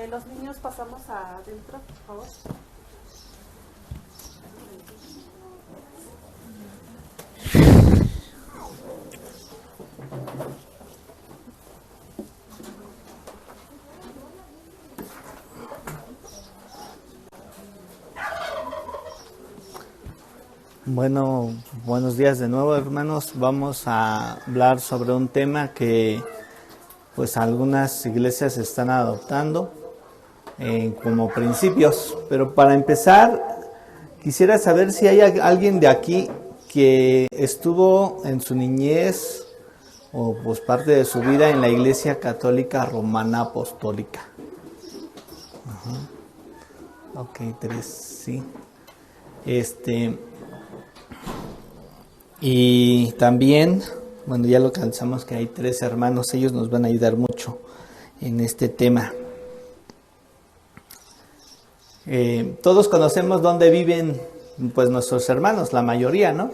Los niños pasamos adentro, por favor. Bueno, buenos días de nuevo, hermanos. Vamos a hablar sobre un tema que pues algunas iglesias están adoptando como principios. Pero para empezar, quisiera saber si hay alguien de aquí que estuvo en su niñez o pues parte de su vida en la Iglesia Católica Romana Apostólica. Ok, 3, sí. Y también, bueno, ya lo alcanzamos que hay 3 hermanos, ellos nos van a ayudar mucho en este tema. Todos conocemos dónde viven pues nuestros hermanos, la mayoría, ¿no?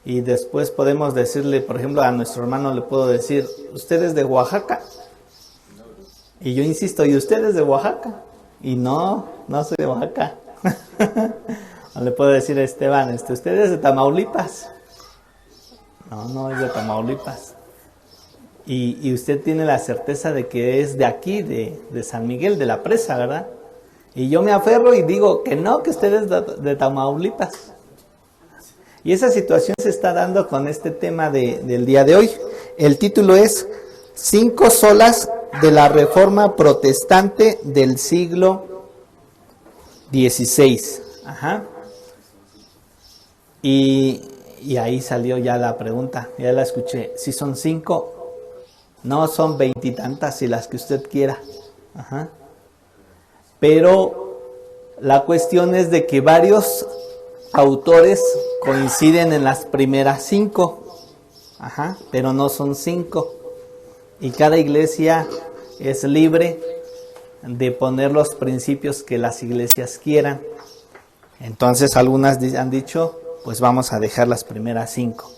Y después podemos decirle, por ejemplo, a nuestro hermano le puedo decir, ¿usted es de Oaxaca? Y yo insisto, ¿y usted es de Oaxaca? Y no soy de Oaxaca. O le puedo decir a Esteban, ¿usted es de Tamaulipas? No es de Tamaulipas. Y usted tiene la certeza de que es de aquí, de San Miguel, de la Presa, ¿verdad? Y yo me aferro y digo que no, que usted es de Tamaulipas. Y esa situación se está dando con este tema del día de hoy. El título es 5 solas de la Reforma Protestante del siglo XVI. Ajá. Y ahí salió ya la pregunta, ya la escuché. Si son 5, no son 20 y tantas, si las que usted quiera. Ajá. Pero la cuestión es de que varios autores coinciden en las primeras 5. Ajá. Pero no son 5. Y cada iglesia es libre de poner los principios que las iglesias quieran. Entonces algunas han dicho, pues vamos a dejar las primeras 5.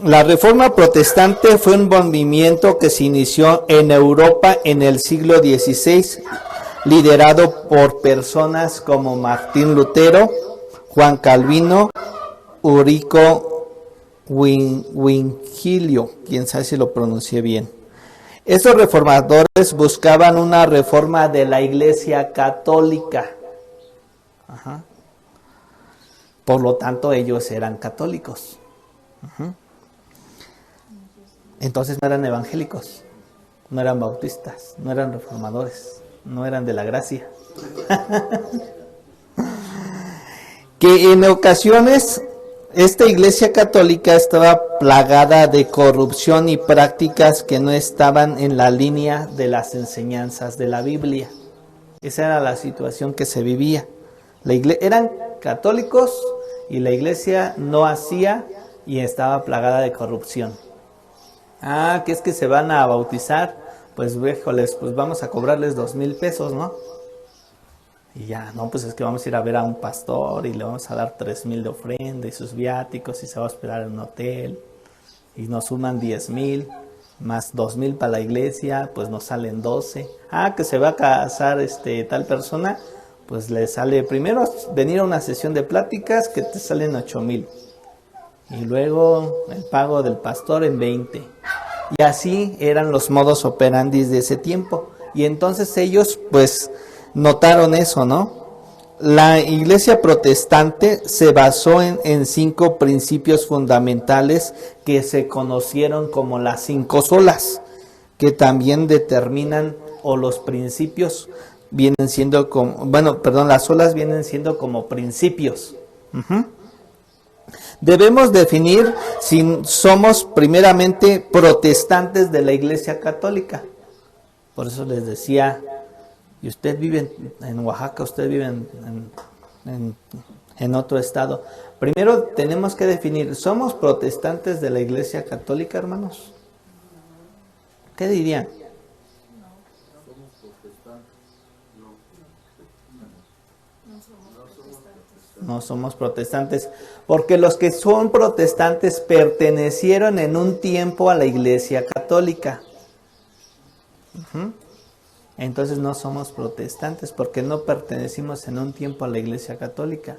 La Reforma Protestante fue un movimiento que se inició en Europa en el siglo XVI, liderado por personas como Martín Lutero, Juan Calvino, Ulrico Zwinglio, quién sabe si lo pronuncié bien. Estos reformadores buscaban una reforma de la Iglesia Católica. Ajá. Por lo tanto, ellos eran católicos. Ajá. Entonces no eran evangélicos, no eran bautistas, no eran reformadores, no eran de la gracia. Que en ocasiones esta iglesia católica estaba plagada de corrupción y prácticas que no estaban en la línea de las enseñanzas de la Biblia. Esa era la situación que se vivía. Eran católicos y la iglesia no hacía y estaba plagada de corrupción. Que es que se van a bautizar, pues híjoles, pues vamos a cobrarles 2,000 pesos, ¿no? Y ya, no, pues es que vamos a ir a ver a un pastor y le vamos a dar 3,000 de ofrenda y sus viáticos y se va a hospedar en un hotel y nos suman 10,000 más 2,000 para la iglesia, pues nos salen 12. Que se va a casar tal persona, pues le sale primero venir a una sesión de pláticas que te salen 8,000 y luego el pago del pastor en 20. Y así eran los modus operandi de ese tiempo. Y entonces ellos pues notaron eso, ¿no? La iglesia protestante se basó en 5 principios fundamentales que se conocieron como las 5 solas, que también determinan, o los principios vienen siendo como, las solas vienen siendo como principios. Debemos definir si somos primeramente protestantes de la Iglesia Católica. Por eso les decía, y usted vive en Oaxaca, usted vive en otro estado. Primero tenemos que definir, ¿somos protestantes de la Iglesia Católica, hermanos? ¿Qué dirían? No somos protestantes, porque los que son protestantes pertenecieron en un tiempo a la Iglesia Católica. Ujú. Entonces no somos protestantes porque no pertenecimos en un tiempo a la Iglesia Católica.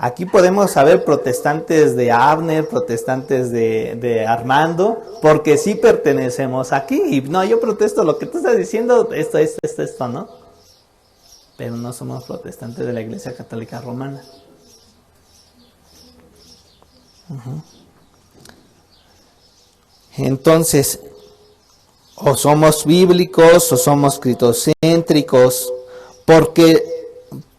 Aquí podemos saber protestantes de Abner, protestantes de Armando, porque sí pertenecemos aquí. Y no, yo protesto lo que tú estás diciendo, esto, ¿no? Pero no somos protestantes de la Iglesia Católica Romana. Uh-huh. Entonces, o somos bíblicos o somos cristocéntricos, porque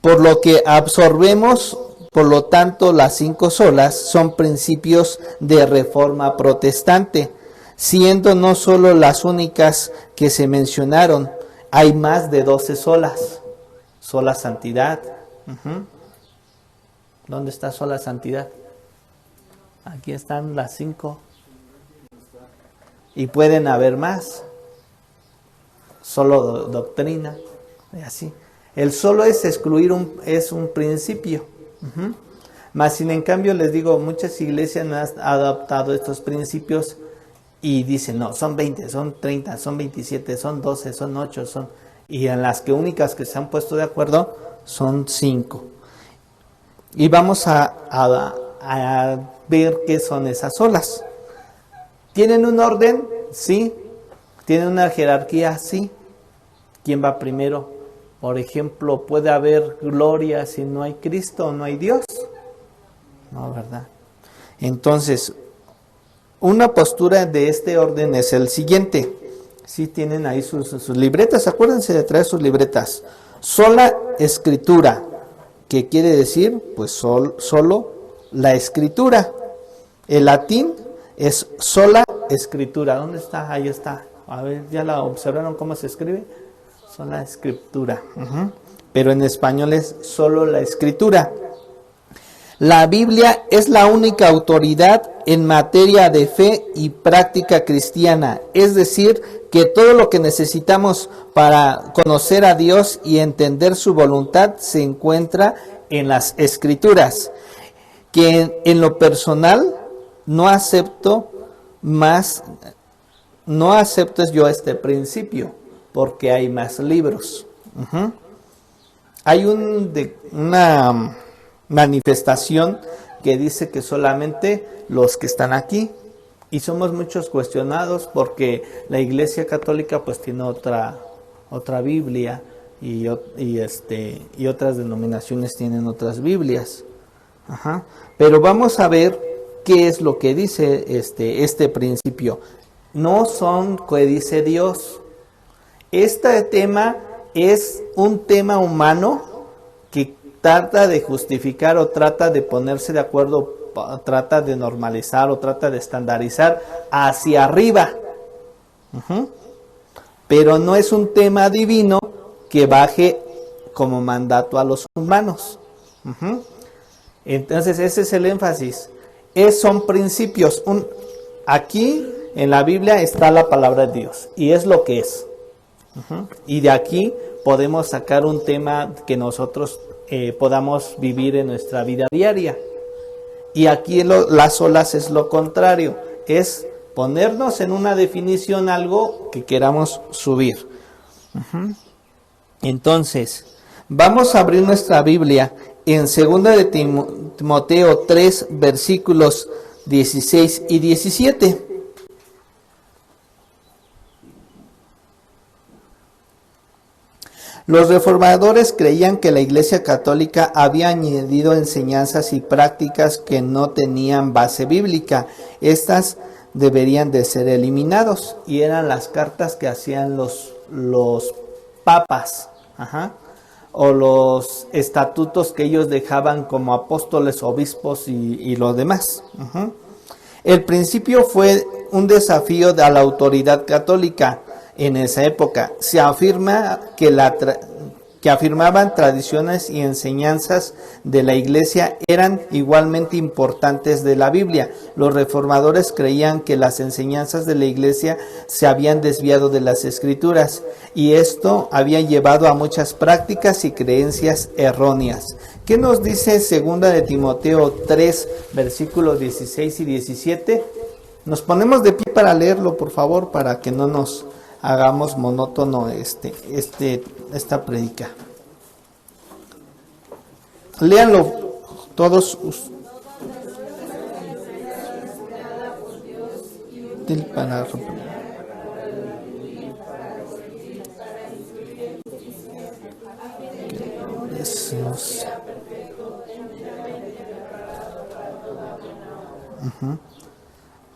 por lo que absorbemos, por lo tanto, las 5 solas son principios de reforma protestante, siendo no solo las únicas que se mencionaron, hay más de 12 solas. Sola santidad. Uh-huh. ¿Dónde está sola santidad? Aquí están las 5. Y pueden haber más. Solo doctrina. Y así. El solo es excluir es un principio. Uh-huh. Más sin en cambio les digo, muchas iglesias no han adoptado estos principios y dicen, no, son 20, son 30, son 27, son 12, son 8, y en las que únicas que se han puesto de acuerdo son 5. Y vamos a ver qué son esas solas. ¿Tienen un orden? Sí. ¿Tienen una jerarquía? Sí. ¿Quién va primero? Por ejemplo, ¿puede haber gloria si no hay Cristo o no hay Dios? No, ¿verdad? Entonces, una postura de este orden es el siguiente. Sí tienen ahí sus libretas, acuérdense de traer sus libretas. Sola escritura, ¿qué quiere decir? Pues solo la escritura. El latín es sola escritura. ¿Dónde está? Ahí está. A ver, ¿ya la observaron cómo se escribe? Sola escritura. Uh-huh. Pero en español es solo la escritura. La Biblia es la única autoridad en materia de fe y práctica cristiana, es decir, que todo lo que necesitamos para conocer a Dios y entender su voluntad se encuentra en las Escrituras, que en lo personal no acepto yo este principio, porque hay más libros. Uh-huh. Hay una manifestación que dice que solamente los que están aquí, y somos muchos cuestionados porque la Iglesia Católica pues tiene otra Biblia y otras denominaciones tienen otras Biblias. Ajá. Pero vamos a ver qué es lo que dice este principio. No son que dice Dios. Este tema es un tema humano que trata de justificar o trata de ponerse de acuerdo, trata de normalizar o trata de estandarizar hacia arriba. Uh-huh. Pero no es un tema divino que baje como mandato a los humanos. Uh-huh. Entonces ese es el énfasis. Son principios. Aquí en la Biblia está la palabra de Dios y es lo que es. Uh-huh. Y de aquí podemos sacar un tema que nosotros podamos vivir en nuestra vida diaria. Y aquí las olas es lo contrario, es ponernos en una definición algo que queramos subir. Uh-huh. Entonces, vamos a abrir nuestra Biblia en 2 de Timoteo 3, versículos 16 y 17. Los reformadores creían que la Iglesia Católica había añadido enseñanzas y prácticas que no tenían base bíblica. Estas deberían de ser eliminados, y eran las cartas que hacían los papas, ajá, o los estatutos que ellos dejaban como apóstoles, obispos y lo demás. Uh-huh. El principio fue un desafío a la autoridad católica. En esa época se afirma que afirmaban tradiciones y enseñanzas de la Iglesia eran igualmente importantes de la Biblia. Los reformadores creían que las enseñanzas de la Iglesia se habían desviado de las Escrituras, y esto había llevado a muchas prácticas y creencias erróneas. ¿Qué nos dice 2 de Timoteo 3, versículos 16 y 17? Nos ponemos de pie para leerlo, por favor, para que no nos hagamos monótono esta prédica. Léanlo todos. Para Jesús.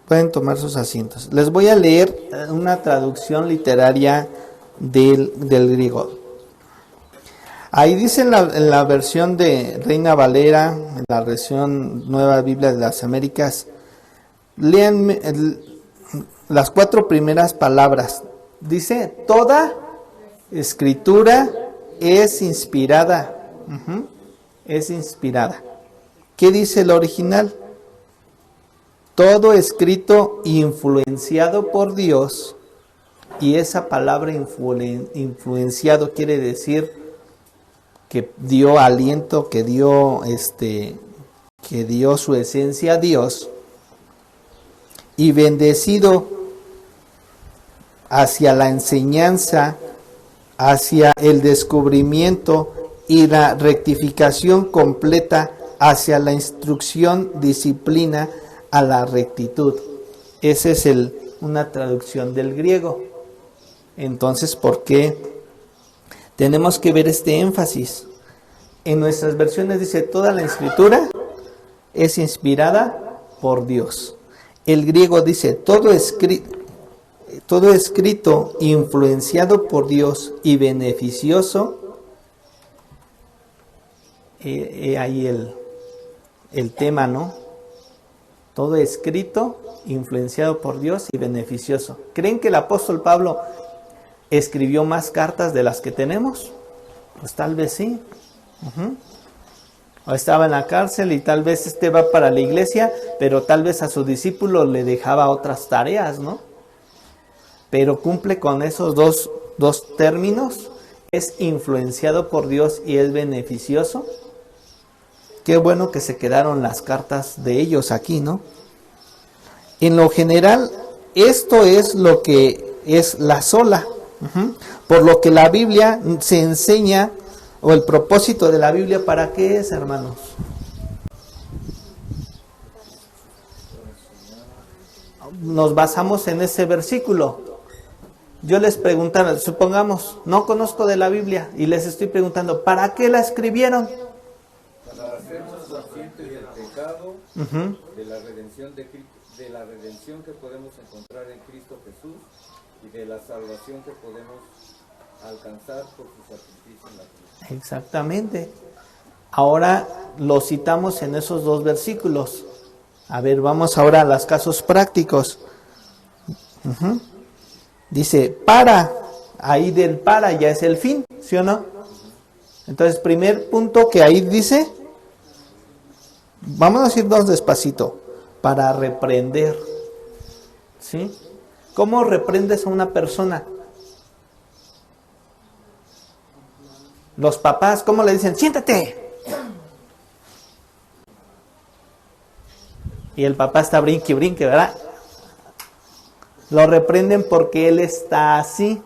Pueden tomar sus asientos. Les voy a leer una traducción literaria del griego. Ahí dice en la versión de Reina Valera, en la versión Nueva Biblia de las Américas, lean las 4 primeras palabras. Dice, toda escritura es inspirada. Es inspirada. ¿Qué dice el original? Todo escrito influenciado por Dios, y esa palabra influenciado quiere decir que dio aliento, que dio su esencia a Dios, y bendecido hacia la enseñanza, hacia el descubrimiento y la rectificación completa, hacia la instrucción, disciplina, a la rectitud. Esa es una traducción del griego. Entonces, ¿por qué tenemos que ver este énfasis? En nuestras versiones dice, toda la escritura es inspirada por Dios. El griego dice, todo escrito influenciado por Dios y beneficioso. Ahí el tema, ¿no? Todo escrito, influenciado por Dios y beneficioso. ¿Creen que el apóstol Pablo escribió más cartas de las que tenemos? Pues tal vez sí. O estaba en la cárcel y tal vez va para la iglesia, pero tal vez a su discípulo le dejaba otras tareas, ¿no? Pero cumple con esos dos términos. Es influenciado por Dios y es beneficioso. Qué bueno que se quedaron las cartas de ellos aquí, ¿no? En lo general, esto es lo que es la sola. Por lo que la Biblia se enseña, o el propósito de la Biblia, ¿para qué es, hermanos? Nos basamos en ese versículo. Yo les preguntaba, supongamos, no conozco de la Biblia y les estoy preguntando, ¿para qué la escribieron? Para hacernos conscientes del pecado, de la redención que podemos encontrar en Cristo Jesús y de la salvación que podemos alcanzar por su sacrificio en la cruz. Exactamente. Ahora lo citamos en esos 2 versículos. A ver, vamos ahora a los casos prácticos. Dice, ahí del para ya es el fin, ¿sí o no? Entonces, primer punto que ahí dice, vamos a irnos despacito, para reprender, ¿sí? ¿Cómo reprendes a una persona? Los papás, ¿cómo le dicen? ¡Siéntate! Y el papá está brinque, ¿verdad? Lo reprenden porque él está así.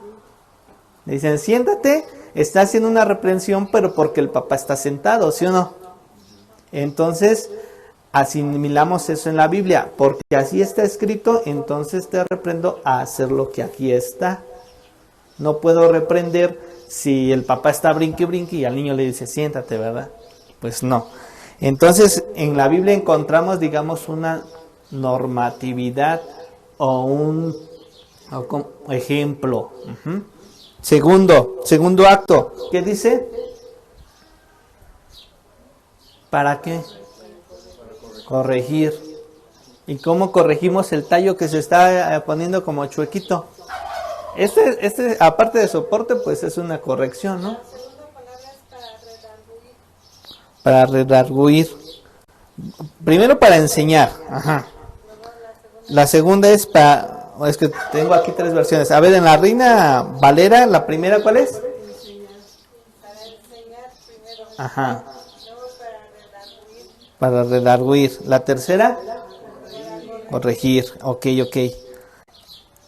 Le dicen, siéntate, está haciendo una reprensión, pero porque el papá está sentado, ¿sí o no? Entonces, asimilamos eso en la Biblia, porque así está escrito, entonces te reprendo a hacer lo que aquí está. No puedo reprender si el papá está brinque y al niño le dice, siéntate, ¿verdad? Pues no. Entonces, en la Biblia encontramos, digamos, una normatividad o un ejemplo. Segundo acto, ¿qué dice? ¿Para qué? Corregir. ¿Y cómo corregimos el tallo que se está poniendo como chuequito? Este aparte de soporte, pues es una corrección, ¿no? La segunda palabra es Para redarguir. Primero para enseñar. La segunda es para... Es que tengo aquí 3 versiones. A ver, en la Reina Valera, la primera, ¿cuál es? para enseñar primero. Ajá. Luego para redarguir. Para redarguir. La tercera, Para corregir. Corregir, ok.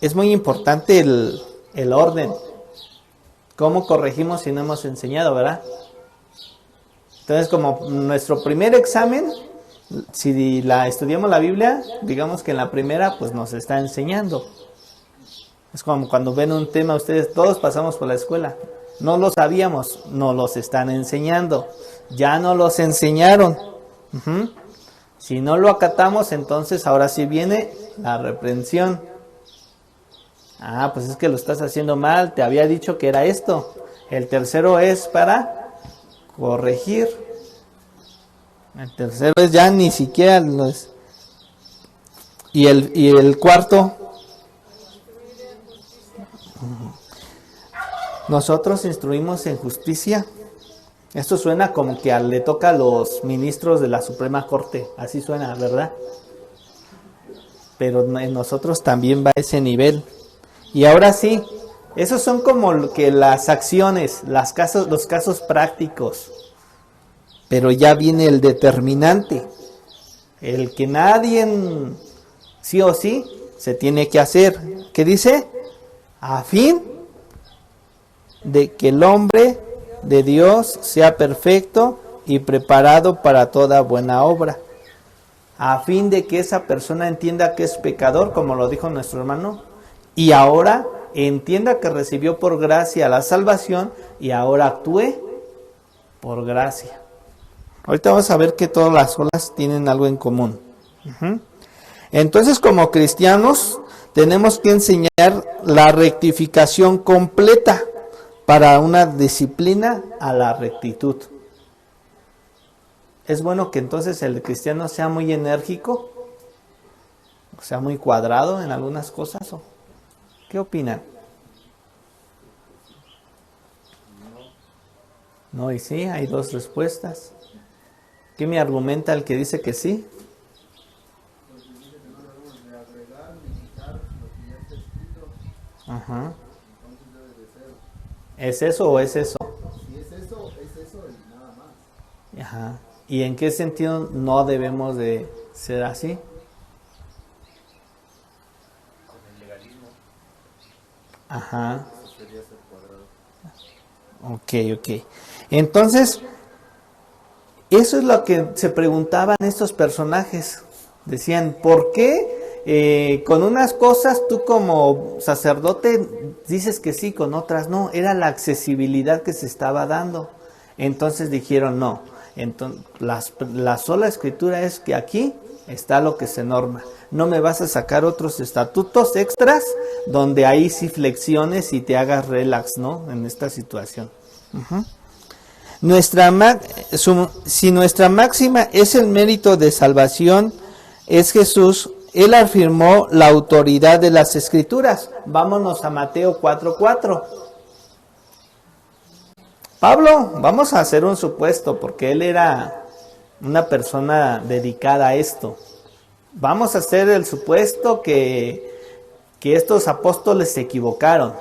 Es muy importante el orden. ¿Cómo corregimos si no hemos enseñado, verdad? Entonces, como nuestro primer examen, si estudiamos la Biblia, digamos que en la primera, pues nos está enseñando. Es como cuando ven un tema, ustedes todos pasamos por la escuela. No lo sabíamos, nos los están enseñando. Ya no los enseñaron. Si no lo acatamos, entonces ahora sí viene la reprensión. Pues es que lo estás haciendo mal, te había dicho que era esto. El tercero es para corregir. El tercero es ya ni siquiera lo es. Y el cuarto, nosotros instruimos en justicia. Esto suena como que le toca a los ministros de la Suprema Corte, así suena, ¿verdad? Pero en nosotros también va a ese nivel. Y ahora sí, esos son como que las acciones, los casos prácticos. Pero ya viene el determinante, el que nadie, sí o sí, se tiene que hacer. ¿Qué dice? A fin de que el hombre de Dios sea perfecto y preparado para toda buena obra. A fin de que esa persona entienda que es pecador, como lo dijo nuestro hermano, y ahora entienda que recibió por gracia la salvación y ahora actúe por gracia. Ahorita vamos a ver que todas las olas tienen algo en común. Entonces, como cristianos, tenemos que enseñar la rectificación completa para una disciplina a la rectitud. Es bueno que entonces el cristiano sea muy enérgico, o sea muy cuadrado en algunas cosas. ¿Qué opinan? No, y sí, hay dos respuestas. ¿Qué me argumenta el que dice que sí? Ajá. ¿Es eso o es eso? Si es eso y nada más. Ajá. ¿Y en qué sentido no debemos de ser así? Con el legalismo. Ajá. Eso sería ser cuadrado. Ok. Entonces, eso es lo que se preguntaban estos personajes. Decían, ¿por qué con unas cosas tú como sacerdote dices que sí, con otras no? Era la accesibilidad que se estaba dando. Entonces dijeron, no. Entonces, la sola escritura es que aquí está lo que se norma. No me vas a sacar otros estatutos extras donde ahí sí flexiones y te hagas relax, ¿no? En esta situación. Si nuestra máxima es el mérito de salvación, es Jesús, Él afirmó la autoridad de las Escrituras. Vámonos a Mateo 4:4. Pablo, vamos a hacer un supuesto, porque él era una persona dedicada a esto. Vamos a hacer el supuesto que estos apóstoles se equivocaron,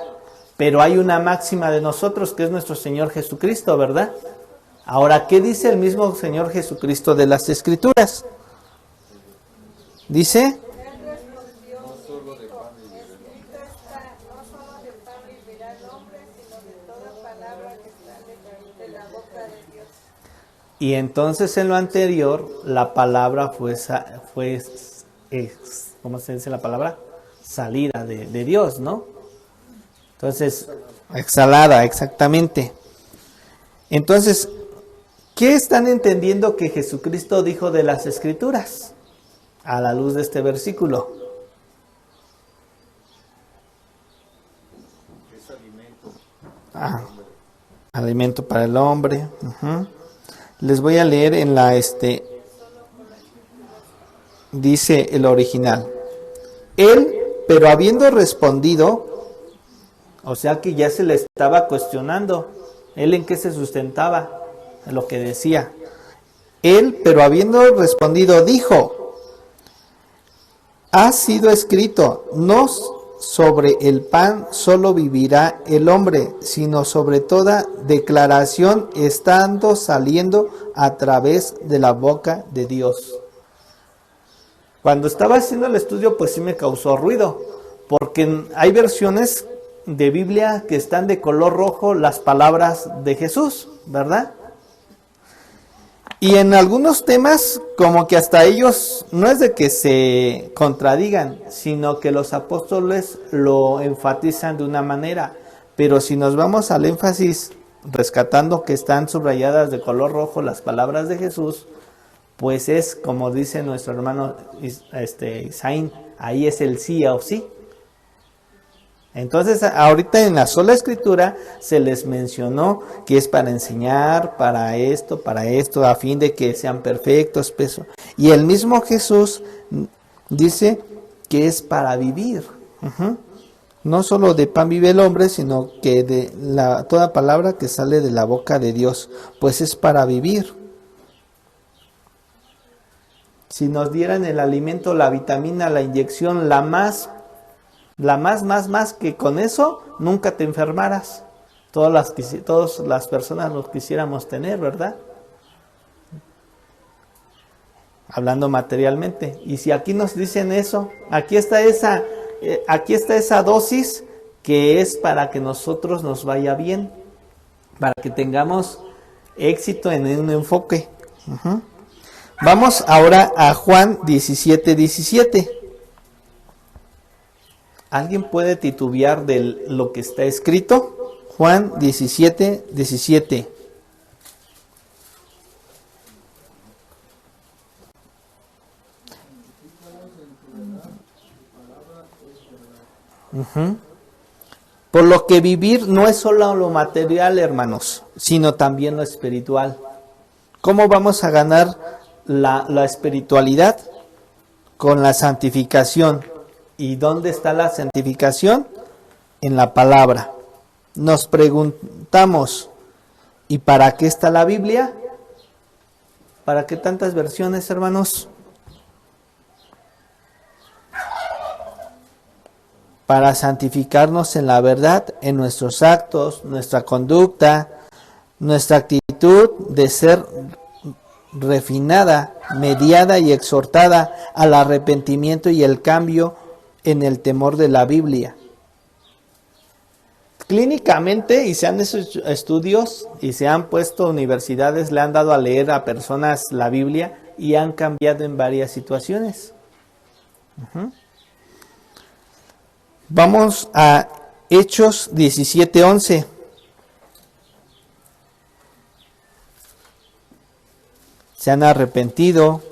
pero hay una máxima de nosotros que es nuestro Señor Jesucristo, ¿verdad? Ahora, ¿qué dice el mismo Señor Jesucristo de las Escrituras? Dice, Él respondió, escrito está, no solo de pan vivirá el hombre, sino de toda palabra que sale de la boca de Dios. y entonces en lo anterior, la palabra fue ¿cómo se dice la palabra? Salida de Dios, ¿no? Entonces, exhalada, exactamente. Entonces, ¿qué están entendiendo que Jesucristo dijo de las Escrituras? A la luz de este versículo. Es alimento. Alimento para el hombre. Les voy a leer en la dice el original. Él, pero habiendo respondido, o sea que ya se le estaba cuestionando, él en qué se sustentaba, en lo que decía. Él, pero habiendo respondido, dijo: ha sido escrito, no sobre el pan solo vivirá el hombre, sino sobre toda declaración saliendo a través de la boca de Dios. Cuando estaba haciendo el estudio, pues sí me causó ruido, porque hay versiones de Biblia que están de color rojo las palabras de Jesús, ¿verdad? Y en algunos temas, como que hasta ellos, no es de que se contradigan, sino que los apóstoles lo enfatizan de una manera. Pero si nos vamos al énfasis, rescatando que están subrayadas de color rojo las palabras de Jesús, pues es como dice nuestro hermano Isaín, ahí es el sí o sí. Entonces, ahorita en la sola escritura se les mencionó que es para enseñar, para esto, a fin de que sean perfectos. Y el mismo Jesús dice que es para vivir. No solo de pan vive el hombre, sino que de toda palabra que sale de la boca de Dios, pues es para vivir. Si nos dieran el alimento, la vitamina, la inyección, más, que con eso nunca te enfermaras. Todas las personas lo quisiéramos tener, ¿verdad? Hablando materialmente. Y si aquí nos dicen eso, aquí está esa dosis que es para que nosotros nos vaya bien, para que tengamos éxito en un enfoque. Vamos ahora a Juan 17:17. ¿Alguien puede titubear de lo que está escrito? Juan 17:17. Por lo que vivir no es solo lo material, hermanos, sino también lo espiritual. ¿Cómo vamos a ganar la espiritualidad? Con la santificación. ¿Y dónde está la santificación? En la palabra. Nos preguntamos, ¿y para qué está la Biblia? ¿Para qué tantas versiones, hermanos? Para santificarnos en la verdad, en nuestros actos, nuestra conducta, nuestra actitud de ser refinada, mediada y exhortada al arrepentimiento y el cambio en el temor de la Biblia. Clínicamente, y se han hecho estudios y se han puesto universidades, le han dado a leer a personas la Biblia y han cambiado en varias situaciones. Vamos a Hechos 17:11. Se han arrepentido.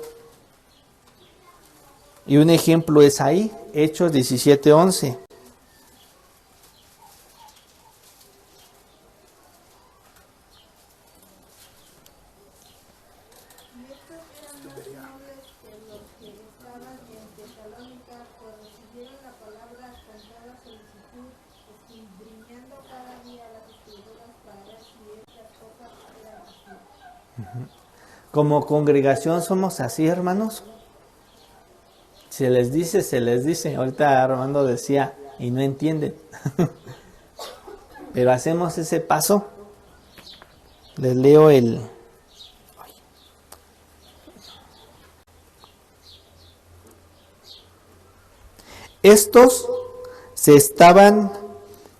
Y un ejemplo es ahí, Hechos 17:11. Como congregación somos así, hermanos. Se les dice. Ahorita Armando decía, y no entienden. Pero hacemos ese paso. Les leo Estos se estaban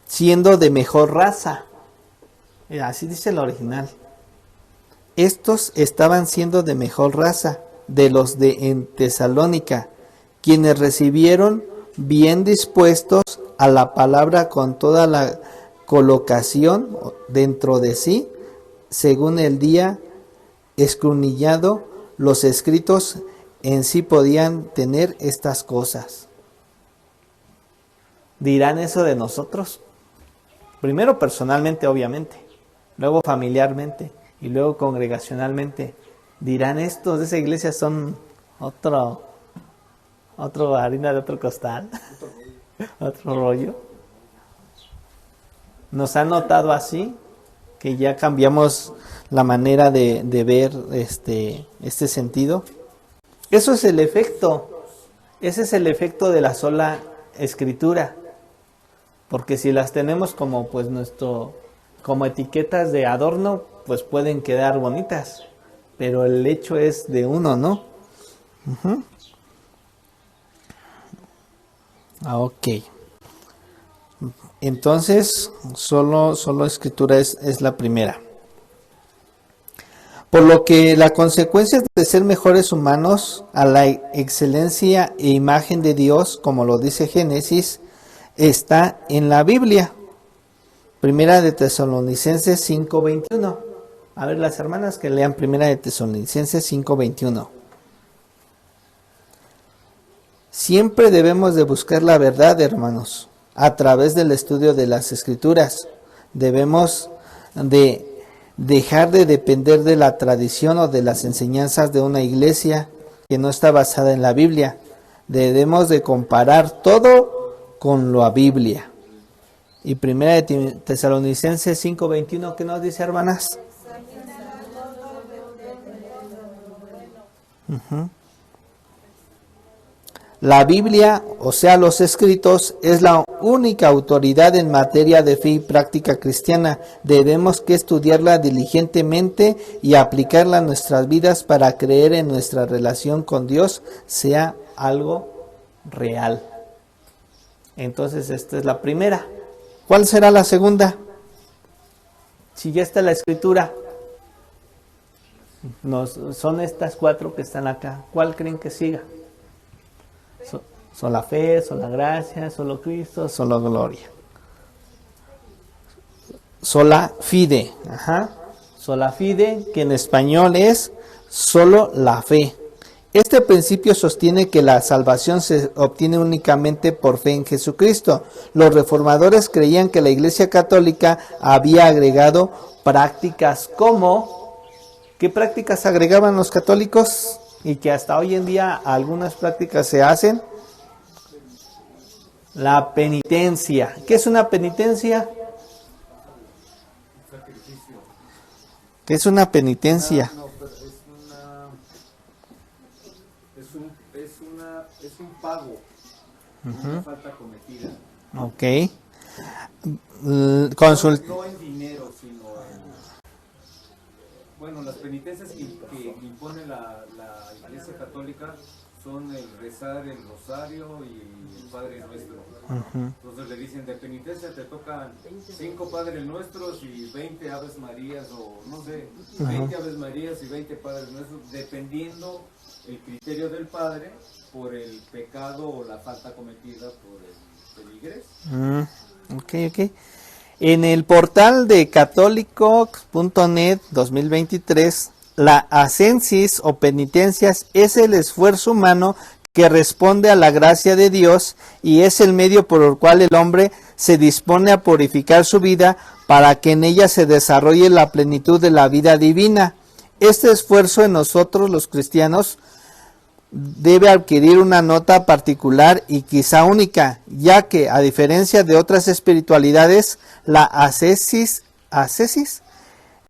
siendo de mejor raza. Así dice el original. Estos estaban siendo de mejor raza de los de en Tesalónica, quienes recibieron bien dispuestos a la palabra con toda la colocación dentro de sí, según el día escudriñado, los escritos en sí podían tener estas cosas. ¿Dirán eso de nosotros? Primero personalmente, obviamente, luego familiarmente y luego congregacionalmente. ¿Dirán estos de esa iglesia son otro harina de otro costal? Otro rollo. ¿Nos han notado así? Que ya cambiamos la manera de ver este sentido. Eso es el efecto. Ese es el efecto de la sola escritura. Porque si las tenemos como como etiquetas de adorno, pues pueden quedar bonitas. Pero el hecho es de uno, ¿no? Ok. Entonces, solo escritura es la primera. Por lo que la consecuencia de ser mejores humanos a la excelencia e imagen de Dios, como lo dice Génesis, está en la Biblia. Primera de Tesalonicenses 5:21. A ver, las hermanas que lean Primera de Tesalonicenses 5:21. Siempre debemos de buscar la verdad, hermanos, a través del estudio de las Escrituras. Debemos de dejar de depender de la tradición o de las enseñanzas de una iglesia que no está basada en la Biblia. Debemos de comparar todo con la Biblia. Y Primera de Tesalonicenses 5:21, ¿qué nos dice, hermanas? La Biblia, o sea, los escritos, es la única autoridad en materia de fe y práctica cristiana. Debemos que estudiarla diligentemente y aplicarla a nuestras vidas para creer en nuestra relación con Dios sea algo real. Entonces, esta es la primera. ¿Cuál será la segunda? Si ya está la escritura. Son estas 4 que están acá. ¿Cuál creen que siga? Sola fe, sola gracia, solo Cristo, solo gloria. Sola fide, sola fide, que en español es solo la fe. Este principio sostiene que la salvación se obtiene únicamente por fe en Jesucristo. Los reformadores creían que la Iglesia Católica había agregado prácticas como... ¿Qué prácticas agregaban los católicos? Y que hasta hoy en día algunas prácticas se hacen. La penitencia. ¿Qué es una penitencia? ¿Qué es una penitencia? Es un pago, una falta cometida. Ok. No en dinero, sino en... Bueno, las penitencias que impone la Iglesia Católica son el rezar el rosario y el Padre Nuestro. Entonces le dicen, de penitencia te tocan 5 Padres Nuestros y 20 Aves Marías, o no sé, 20 Aves Marías y 20 Padres Nuestros, dependiendo el criterio del Padre por el pecado o la falta cometida por el feligres. Ok. En el portal de católico.net 2023, la ascensis o penitencias es el esfuerzo humano que responde a la gracia de Dios y es el medio por el cual el hombre se dispone a purificar su vida para que en ella se desarrolle la plenitud de la vida divina. Este esfuerzo en nosotros los cristianos debe adquirir una nota particular y quizá única, ya que a diferencia de otras espiritualidades, la ascesis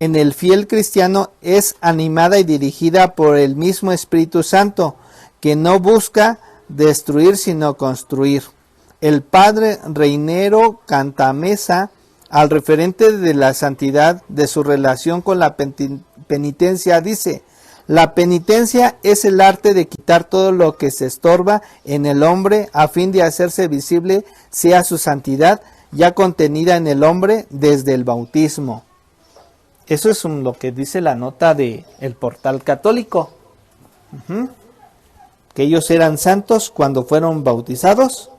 en el fiel cristiano es animada y dirigida por el mismo Espíritu Santo, que no busca destruir sino construir. El padre Reinero Cantamesa, al referente de la santidad de su relación con la penitencia, dice: la penitencia es el arte de quitar todo lo que se estorba en el hombre a fin de hacerse visible sea su santidad ya contenida en el hombre desde el bautismo. Eso es lo que dice la nota de el portal católico. Que ellos eran santos cuando fueron bautizados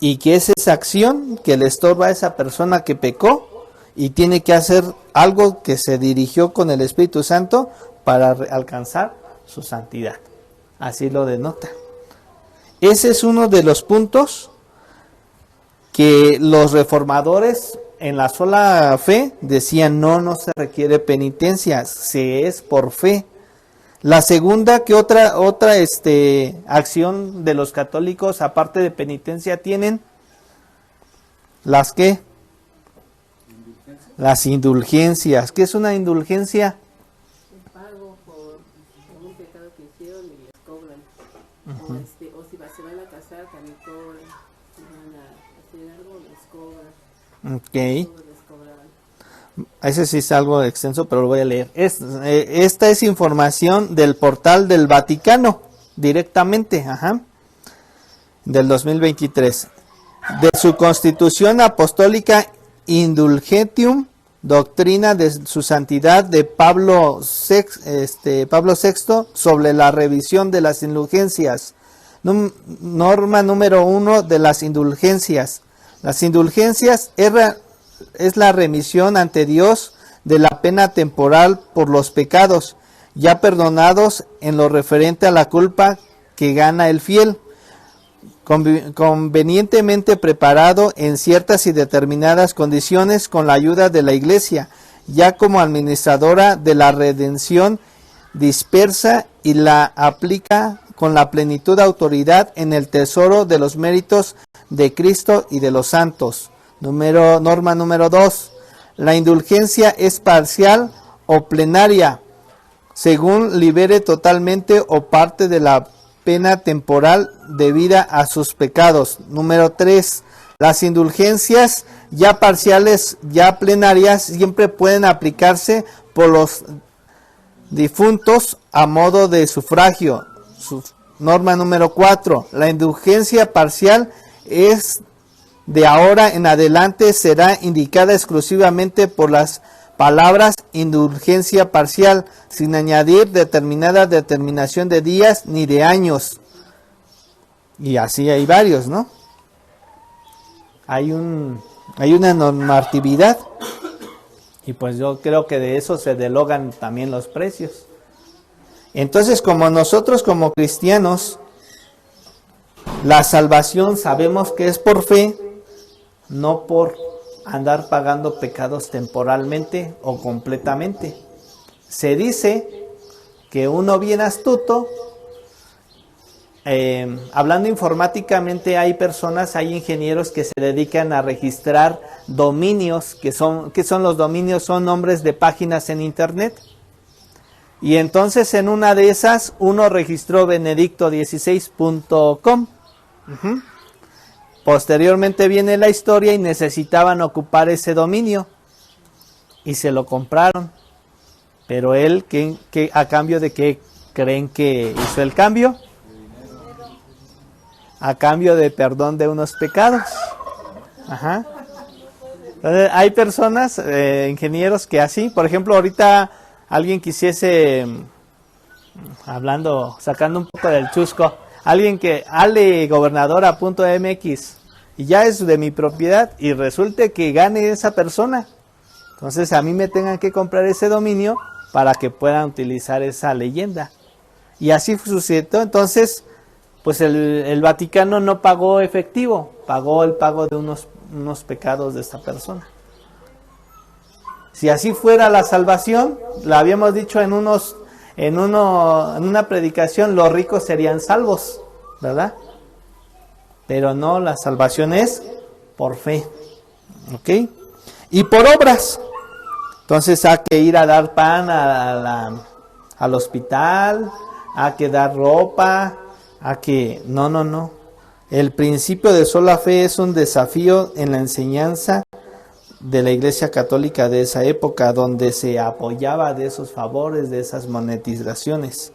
y que es esa acción que le estorba a esa persona que pecó y tiene que hacer algo que se dirigió con el Espíritu Santo para alcanzar su santidad. Así lo denota. Ese es uno de los puntos que los reformadores en la sola fe decían: no se requiere penitencia, se es por fe. La segunda, que otra acción de los católicos aparte de penitencia tienen? ¿Las qué? Las indulgencias. ¿Qué es una indulgencia? Un pago por un pecado que hicieron y les cobran. O si se van a casar también cobran. Si van a hacer algo les cobran. Ok. Ese sí es algo extenso, pero lo voy a leer. Esta es información del portal del Vaticano, directamente. del 2023. De su Constitución Apostólica Indulgentium, doctrina de su santidad de Pablo VI sobre la revisión de las indulgencias. Norma número 1 de las indulgencias. Las indulgencias es la remisión ante Dios de la pena temporal por los pecados, ya perdonados en lo referente a la culpa que gana el fiel, convenientemente preparado en ciertas y determinadas condiciones con la ayuda de la Iglesia, ya como administradora de la redención, dispersa y la aplica con la plenitud de autoridad en el tesoro de los méritos de Cristo y de los santos. Norma número 2. La indulgencia es parcial o plenaria, según libere totalmente o parte de la pena temporal debida a sus pecados. Número 3. Las indulgencias, ya parciales, ya plenarias, siempre pueden aplicarse por los difuntos a modo de sufragio. Norma número 4. La indulgencia parcial es de ahora en adelante será indicada exclusivamente por las palabras indulgencia parcial, sin añadir determinada determinación de días ni de años. Y así hay varios, ¿no? Hay una normatividad. Y pues yo creo que de eso se delogan también los precios. Entonces, como nosotros como cristianos, la salvación sabemos que es por fe, no por andar pagando pecados temporalmente o completamente. Se dice que uno bien astuto, hablando informáticamente, hay personas, hay ingenieros que se dedican a registrar dominios. ¿Qué son los dominios? Son nombres de páginas en internet. Y entonces en una de esas uno registró benedicto16.com. Posteriormente viene la historia y necesitaban ocupar ese dominio y se lo compraron. Pero él, ¿a cambio de qué creen que hizo el cambio? A cambio de perdón de unos pecados. Ajá. Entonces, hay personas, ingenieros, que así, por ejemplo, ahorita alguien quisiese, sacando un poco del chusco, alguien que alegobernadora.mx y ya es de mi propiedad y resulte que gane esa persona, entonces a mí me tengan que comprar ese dominio para que puedan utilizar esa leyenda. Y así sucedió. Entonces pues el Vaticano no pagó efectivo, pagó el pago de unos pecados de esta persona. Si así fuera la salvación, la habíamos dicho en una predicación, los ricos serían salvos, ¿verdad? Pero no, la salvación es por fe, ¿ok? Y por obras. Entonces hay que ir a dar pan al hospital, hay que dar ropa, no. El principio de sola fe es un desafío en la enseñanza de la Iglesia Católica de esa época, donde se apoyaba de esos favores, de esas monetizaciones.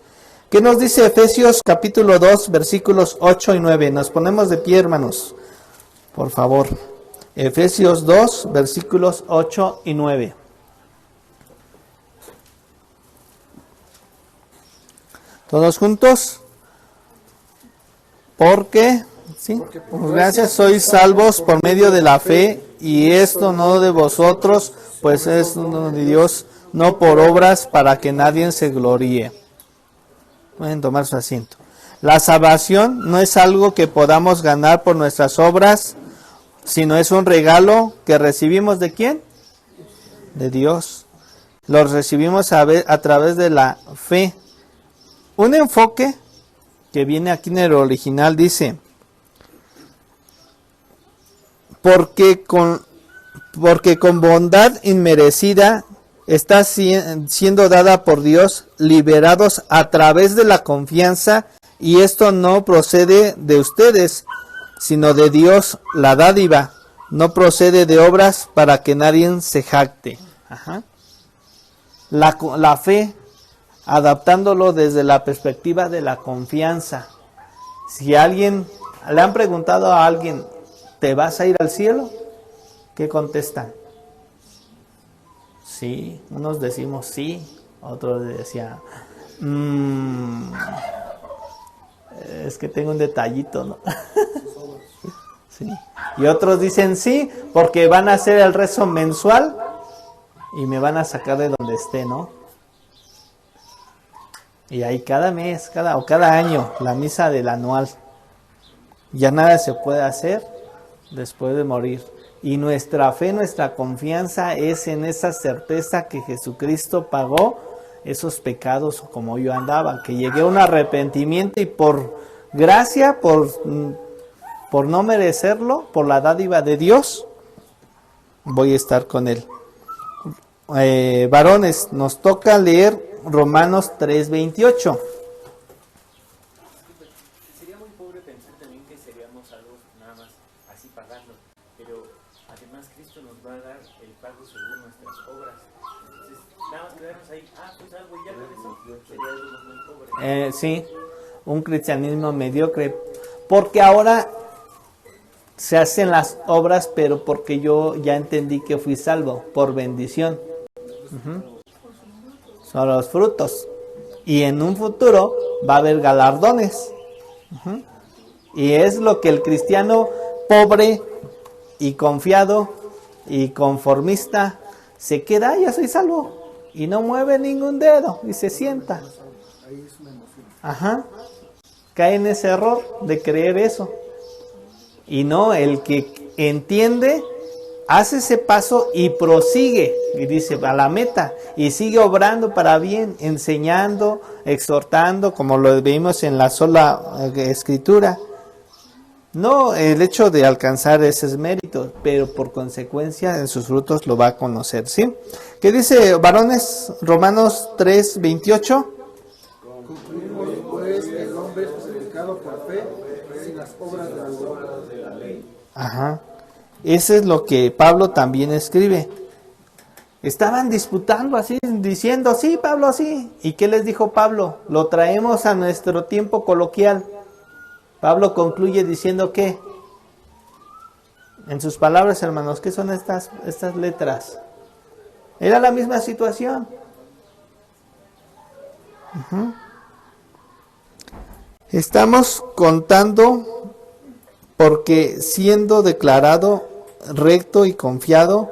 ¿Qué nos dice Efesios capítulo 2, versículos 8 y 9? Nos ponemos de pie, hermanos, por favor. Efesios 2, versículos 8 y 9. ¿Todos juntos? Porque, ¿sí? Por gracias sois salvos por medio de la fe, y esto no de vosotros, pues es de Dios, no por obras, para que nadie se gloríe. Pueden tomar su asiento. La salvación no es algo que podamos ganar por nuestras obras, sino es un regalo que recibimos ¿de quién? De Dios. Lo recibimos a través de la fe. Un enfoque que viene aquí en el original dice: porque con bondad inmerecida está siendo dada por Dios, liberados a través de la confianza, y esto no procede de ustedes, sino de Dios, la dádiva, no procede de obras para que nadie se jacte. Ajá. La fe, adaptándolo desde la perspectiva de la confianza. Si alguien ¿Le han preguntado a alguien, ¿te vas a ir al cielo? ¿Qué contestan? Sí, unos decimos sí, otros decían, es que tengo un detallito, ¿no? Sí. Y otros dicen sí, porque van a hacer el rezo mensual y me van a sacar de donde esté, ¿no? Y ahí cada mes, cada año, la misa del anual. Ya nada se puede hacer después de morir. Y nuestra fe, nuestra confianza es en esa certeza que Jesucristo pagó esos pecados como yo andaba, que llegué a un arrepentimiento y por gracia, por no merecerlo, por la dádiva de Dios, voy a estar con Él. Varones, nos toca leer Romanos 3:28. Sería muy pobre pensar también que seríamos salvos nada más así pagando, pero además Cristo nos va a dar el pago según nuestras obras. Entonces, nada más quedarnos ahí, pues algo y ya con eso sería algo muy pobre. Sí, un cristianismo mediocre, porque ahora se hacen las obras, pero porque yo ya entendí que fui salvo por bendición. Son los frutos. Y en un futuro va a haber galardones. Y es lo que el cristiano pobre y confiado y conformista se queda, ya soy salvo. Y no mueve ningún dedo y se sienta. Cae en ese error de creer eso. Y no, el que entiende, hace ese paso y prosigue, y dice, a la meta, y sigue obrando para bien, enseñando, exhortando, como lo vimos en la sola escritura. No el hecho de alcanzar ese mérito, pero por consecuencia en sus frutos lo va a conocer, ¿sí? ¿Qué dice, varones? Romanos 3:28. Concluimos pues que el hombre es justificado por fe sin las obras de la ley. Eso es lo que Pablo también escribe. Estaban disputando así, diciendo, sí, Pablo, sí. ¿Y qué les dijo Pablo? Lo traemos a nuestro tiempo coloquial. Pablo concluye diciendo ¿qué? En sus palabras, hermanos, ¿qué son estas letras? Era la misma situación. Estamos contando porque siendo declarado recto y confiado,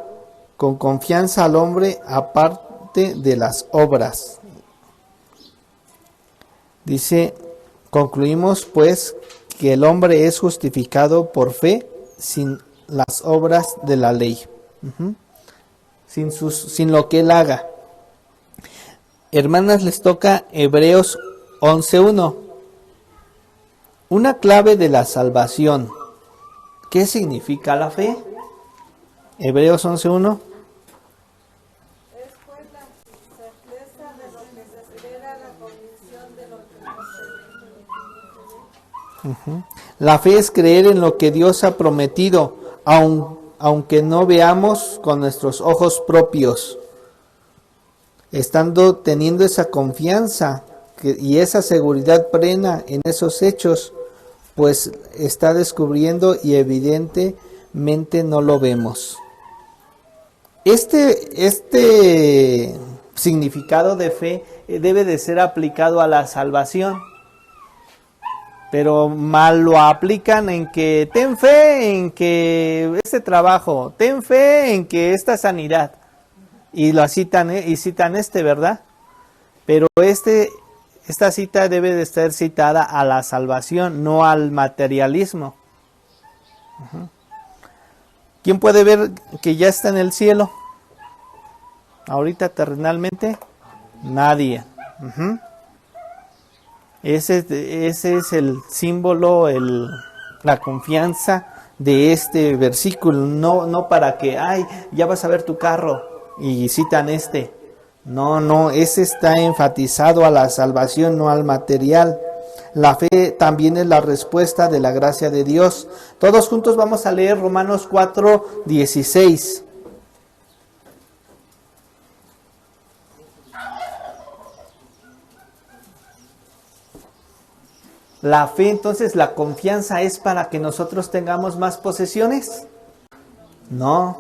con confianza al hombre aparte de las obras. Dice, concluimos pues que el hombre es justificado por fe sin las obras de la ley, sin lo que él haga. Hermanas, les toca Hebreos 11:1. Una clave de la salvación. ¿Qué significa la fe? Hebreos 11:1. Es pues la certeza de lo que se espera, la convicción de lo que no se ve. La fe es creer en lo que Dios ha prometido, aunque no veamos con nuestros ojos propios. Teniendo esa confianza y esa seguridad plena en esos hechos, pues está descubriendo y evidentemente no lo vemos. Este significado de fe debe de ser aplicado a la salvación, pero mal lo aplican en que ten fe en que este trabajo, ten fe en que esta sanidad, y lo citan, ¿verdad? Pero esta cita debe de ser citada a la salvación, no al materialismo. ¿Quién puede ver que ya está en el cielo? Ahorita terrenalmente, nadie. Ese es el símbolo, la confianza de este versículo. No para que, ya vas a ver tu carro y citan No, ese está enfatizado a la salvación, no al material. La fe también es la respuesta de la gracia de Dios. Todos juntos vamos a leer Romanos 4:16. ¿La fe, entonces, la confianza es para que nosotros tengamos más posesiones? No.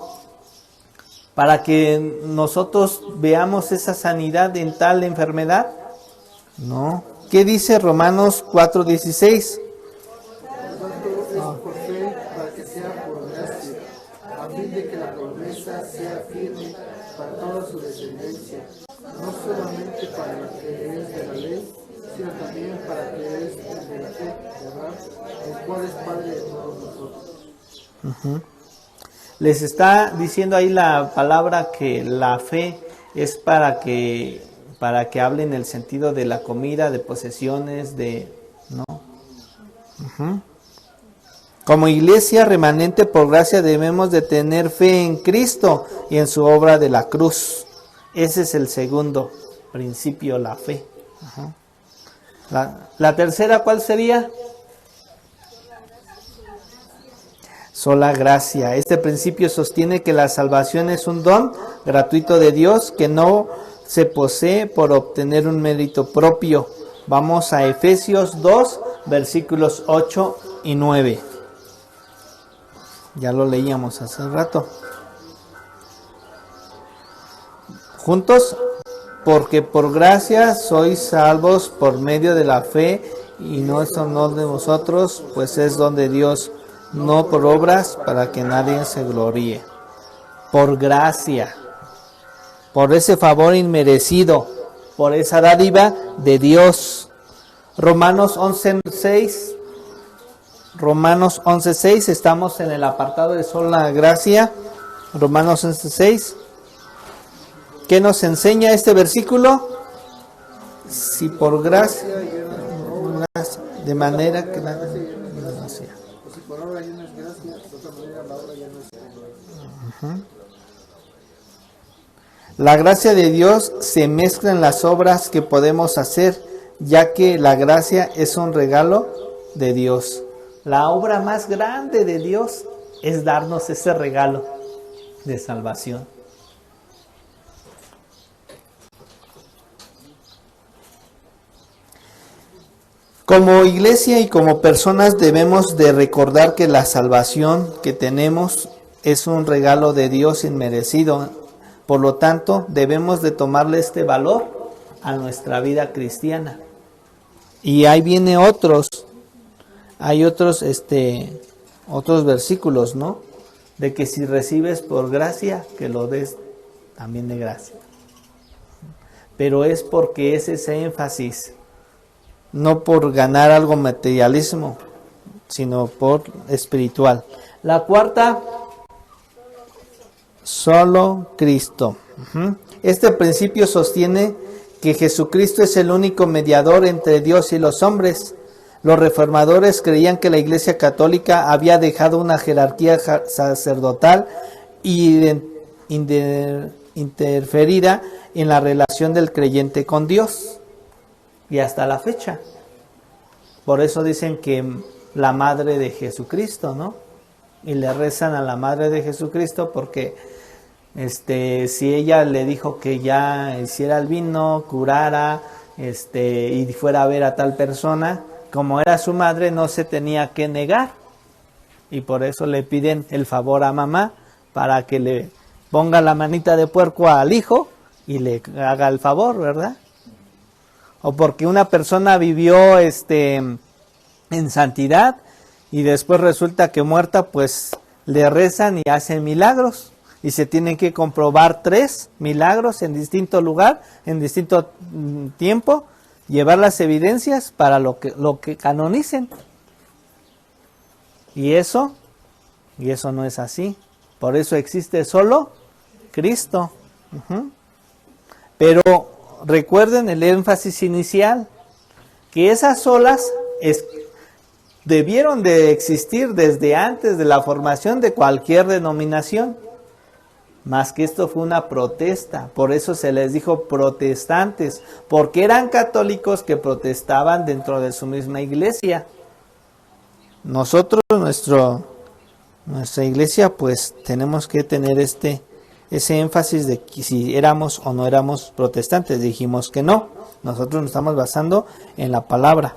¿Para que nosotros veamos esa sanidad en tal enfermedad? No. ¿Qué dice Romanos 4:16? Por fe, para que sea por gracia, a fin de que la promesa sea firme para toda su descendencia, no solamente para la que es de la ley, sino también para que es de la fe de Abraham, el cual es Padre de todos nosotros. Les está diciendo ahí la palabra que la fe es para que hable en el sentido de la comida, de posesiones, ¿no? Como iglesia remanente por gracia debemos de tener fe en Cristo y en su obra de la cruz. Ese es el segundo principio, la fe. La tercera, ¿cuál sería? Sola gracia. Este principio sostiene que la salvación es un don gratuito de Dios que no se posee por obtener un mérito propio. Vamos a Efesios 2, versículos 8 y 9. Ya lo leíamos hace rato. Juntos, porque por gracia sois salvos por medio de la fe, y no es honor de vosotros, pues es don de Dios, no por obras, para que nadie se gloríe. Por gracia, por ese favor inmerecido, por esa dádiva de Dios. Romanos 11:6. Romanos 11:6, estamos en el apartado de sola gracia. Romanos 11:6. ¿Qué nos enseña este versículo? Si por gracia, de manera que la gracia. Si por ahora ya no es gracia, de otra manera la obra ya no es. La gracia de Dios se mezcla en las obras que podemos hacer, ya que la gracia es un regalo de Dios. La obra más grande de Dios es darnos ese regalo de salvación. Como iglesia y como personas debemos de recordar que la salvación que tenemos es un regalo de Dios inmerecido. Por lo tanto, debemos de tomarle este valor a nuestra vida cristiana. Y ahí viene hay otros versículos, ¿no? De que si recibes por gracia, que lo des también de gracia. Pero es porque es ese énfasis, no por ganar algo materialismo, sino por espiritual. La cuarta, solo Cristo. Este principio sostiene que Jesucristo es el único mediador entre Dios y los hombres. Los reformadores creían que la Iglesia Católica había dejado una jerarquía sacerdotal y interferida en la relación del creyente con Dios. Y hasta la fecha. Por eso dicen que la madre de Jesucristo, ¿no? Y le rezan a la madre de Jesucristo porque si ella le dijo que ya hiciera el vino, curara, y fuera a ver a tal persona, como era su madre, no se tenía que negar. Y por eso le piden el favor a mamá para que le ponga la manita de puerco al hijo y le haga el favor, ¿verdad? O porque una persona vivió en santidad y después resulta que muerta, pues le rezan y hacen milagros. Y se tienen que comprobar 3 milagros en distinto lugar, en distinto tiempo, llevar las evidencias para lo que canonicen. Y eso no es así. Por eso existe solo Cristo. Pero recuerden el énfasis inicial, que esas olas debieron de existir desde antes de la formación de cualquier denominación, más que esto fue una protesta. Por eso se les dijo protestantes, porque eran católicos que protestaban dentro de su misma iglesia. Nosotros, nuestra iglesia, pues tenemos que tener ese énfasis de que si éramos o no éramos protestantes. Dijimos que no, nosotros nos estamos basando en la palabra.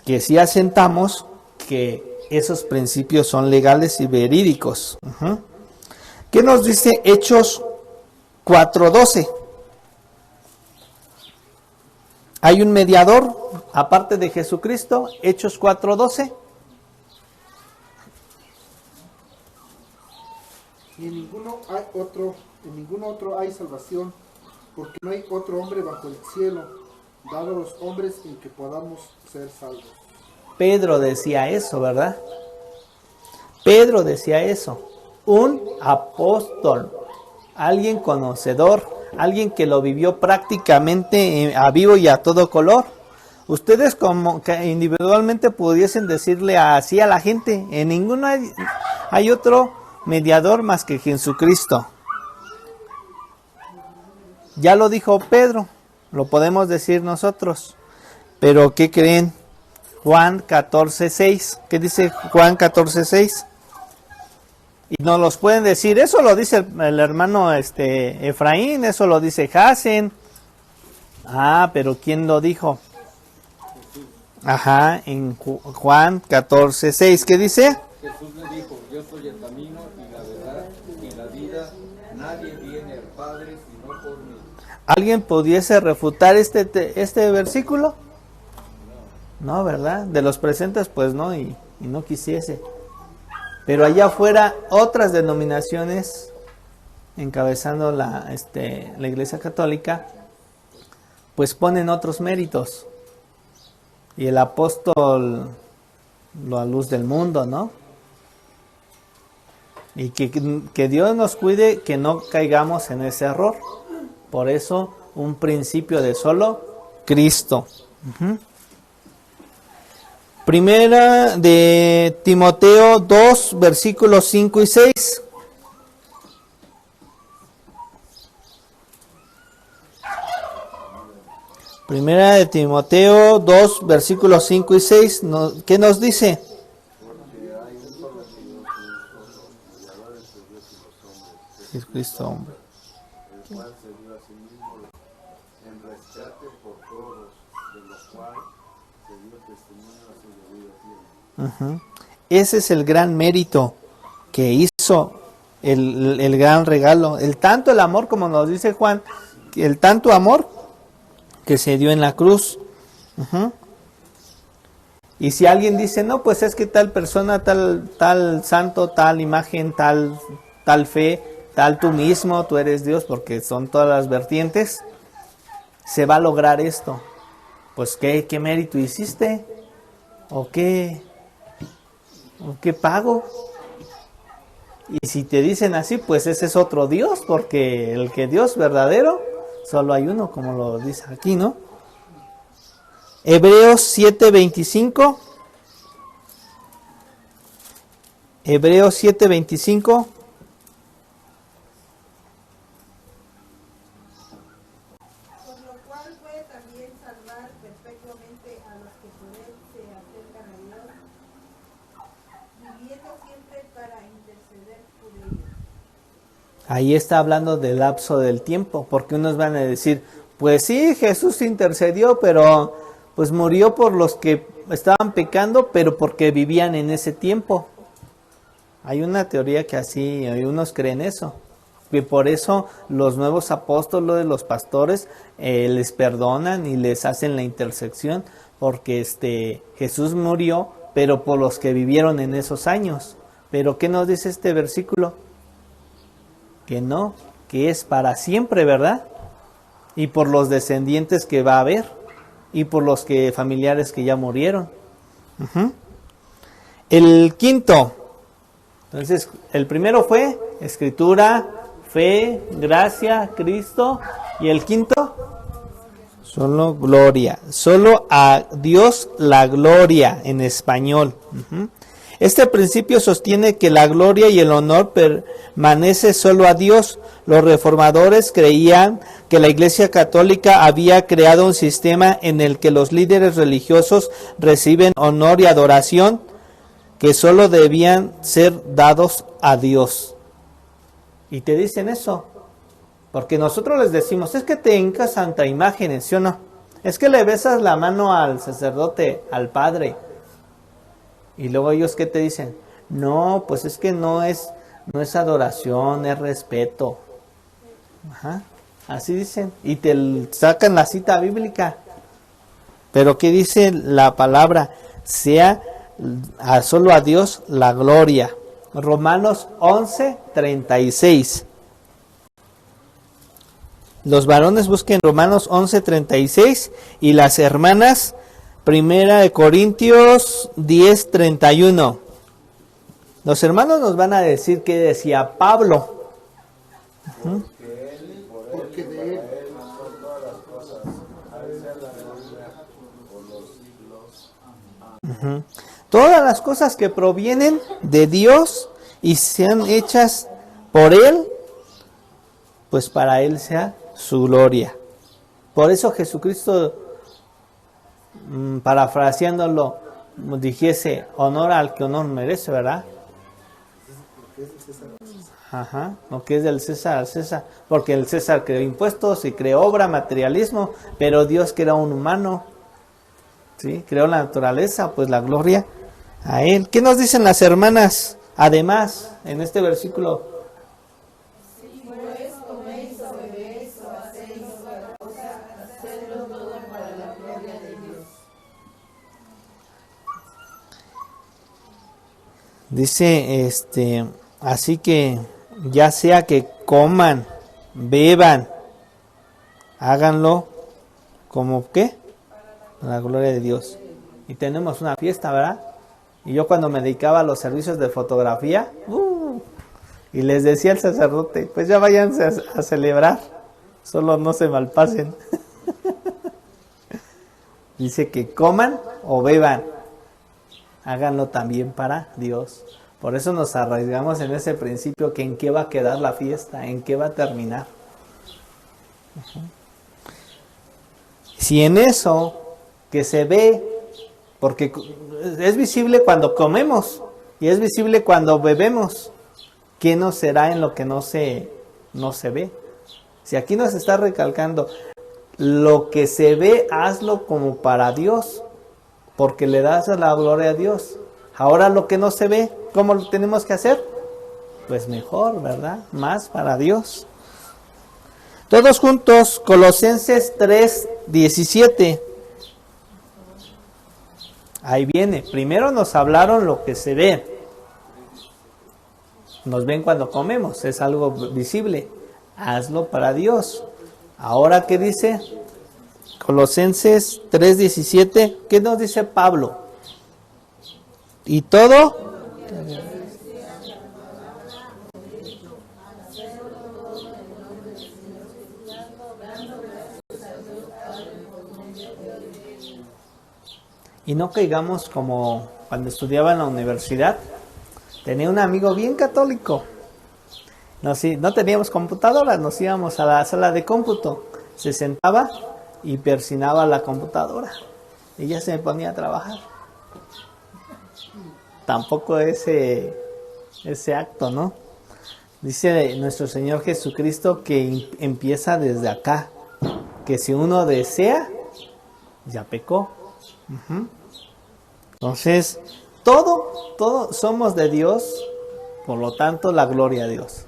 que sí asentamos que esos principios son legales y verídicos. ¿Qué nos dice Hechos 4:12? Hay un mediador, aparte de Jesucristo, Hechos 4:12. Y en ninguno otro hay salvación, porque no hay otro hombre bajo el cielo, dado a los hombres en que podamos ser salvos. Pedro decía eso, ¿verdad? Pedro decía eso. Un apóstol, alguien conocedor, alguien que lo vivió prácticamente a vivo y a todo color. Ustedes como que individualmente pudiesen decirle así a la gente, en ninguno hay otro mediador más que Jesucristo. Ya lo dijo Pedro, lo podemos decir nosotros. Pero ¿qué creen? Juan 14:6. ¿Qué dice Juan 14:6? Y nos los pueden decir, eso lo dice el hermano Efraín, eso lo dice Hasen. Ah, pero ¿quién lo dijo? Ajá, en Juan 14:6, ¿qué dice? Jesús le dijo, yo soy el camino y la verdad y la vida, nadie viene al Padre sino por mí. ¿Alguien pudiese refutar este versículo? No, ¿verdad? De los presentes, pues no, y no quisiese. Pero allá afuera, otras denominaciones, encabezando la Iglesia Católica, pues ponen otros méritos. Y el apóstol, la luz del mundo, ¿no? Y que Dios nos cuide que no caigamos en ese error. Por eso, un principio de solo Cristo. Primera de Timoteo 2, versículos 5 y 6. Primera de Timoteo 2, versículos 5 y 6. ¿Qué nos dice? Jesucristo, hombre. El cual se dio a sí mismo en rescate por todos, de lo cual se dio testimonio a su debido tiempo. Ese es el gran mérito que hizo el gran regalo. El tanto el amor, como nos dice Juan, el tanto amor que se dio en la cruz. Y si alguien dice, no, pues es que tal persona, tal santo, tal imagen, tal fe, tal tú mismo, tú eres Dios, porque son todas las vertientes, se va a lograr esto. Pues ¿qué mérito hiciste? ¿O qué pago? Y si te dicen así, pues ese es otro Dios, porque el que Dios verdadero, solo hay uno, como lo dice aquí, ¿no? Hebreos 7:25. Hebreos 7:25. Por lo cual puede también salvar perpetuamente a los que por él se acercan a Dios, viviendo siempre para interceder por ellos. Ahí está hablando del lapso del tiempo, porque unos van a decir, pues sí, Jesús intercedió, pero pues murió por los que estaban pecando, pero porque vivían en ese tiempo. Hay una teoría que así, hay unos creen eso, que por eso los nuevos apóstoles, los pastores, les perdonan y les hacen la intersección, porque Jesús murió, pero por los que vivieron en esos años. Pero ¿qué nos dice este versículo? Que no, que es para siempre, ¿verdad? Y por los descendientes que va a haber, y por los familiares que ya murieron. El quinto, entonces, el primero fue escritura, fe, gracia, Cristo, y el quinto, solo gloria, solo a Dios la gloria en español. Este principio sostiene que la gloria y el honor permanece solo a Dios. Los reformadores creían que la Iglesia Católica había creado un sistema en el que los líderes religiosos reciben honor y adoración que solo debían ser dados a Dios. Y te dicen eso, porque nosotros les decimos, es que te hincas ante imágenes, ¿sí o no? Es que le besas la mano al sacerdote, al padre. Y luego ellos, ¿qué te dicen? No, pues es que no es adoración, es respeto. Ajá, así dicen. Y te sacan la cita bíblica. Pero ¿qué dice la palabra? Sea solo a Dios la gloria. Romanos 11:36. Los varones busquen Romanos 11:36 y las hermanas 1 Corintios 10:31. Los hermanos nos van a decir qué decía Pablo. Uh-huh. Porque de él son todas las cosas. A él sea la gloria por los siglos. Uh-huh. Todas las cosas que provienen de Dios y sean hechas por Él, pues para Él sea su gloria. Por eso Jesucristo, parafraseándolo, dijese: honor al que honor merece, ¿verdad? Ajá, lo que es del César al César, porque el César creó impuestos y creó obra, materialismo, pero Dios creó un humano, ¿sí? Creó la naturaleza, pues la gloria a Él. ¿Qué nos dicen las hermanas? Además, en este versículo, dice, así que ya sea que coman, beban, háganlo como ¿qué? La gloria de Dios. Y tenemos una fiesta, ¿verdad? Y yo cuando me dedicaba a los servicios de fotografía, y les decía al sacerdote: pues ya váyanse a celebrar, solo no se malpasen. Dice que coman o beban, háganlo también para Dios. Por eso nos arraigamos en ese principio, que en qué va a quedar la fiesta, en qué va a terminar. Uh-huh. Si en eso que se ve, porque es visible cuando comemos y es visible cuando bebemos, ¿qué no será en lo que no se ve? Si aquí nos está recalcando, lo que se ve, hazlo como para Dios, porque le das la gloria a Dios. Ahora lo que no se ve, ¿cómo lo tenemos que hacer? Pues mejor, ¿verdad? Más para Dios. Todos juntos, Colosenses 3:17. Ahí viene. Primero nos hablaron lo que se ve. Nos ven cuando comemos, es algo visible. Hazlo para Dios. Ahora, ¿qué dice? Colosenses 3:17. ¿Qué nos dice Pablo? Y todo y no caigamos como cuando estudiaba en la universidad. Tenía un amigo bien católico. No teníamos computadoras, nos íbamos a la sala de cómputo. Se sentaba y persinaba la computadora. Y ya se me ponía a trabajar. Tampoco ese acto, ¿no? Dice nuestro Señor Jesucristo que empieza desde acá. Que si uno desea, ya pecó. Uh-huh. Entonces, todo somos de Dios, por lo tanto, la gloria a Dios.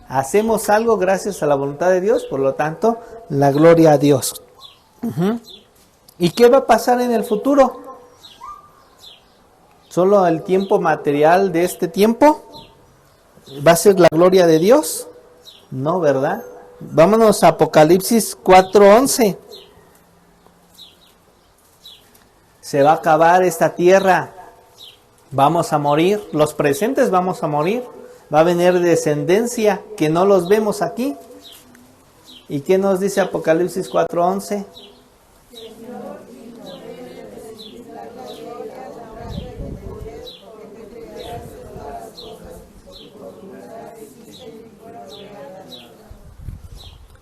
Hacemos algo gracias a la voluntad de Dios, por lo tanto, la gloria a Dios. Uh-huh. ¿Y qué va a pasar en el futuro? ¿Solo el tiempo material de este tiempo va a ser la gloria de Dios? No, ¿verdad? Vámonos a Apocalipsis 4:11. Se va a acabar esta tierra. Vamos a morir. Los presentes vamos a morir. Va a venir descendencia que no los vemos aquí. ¿Y qué nos dice Apocalipsis 4:11?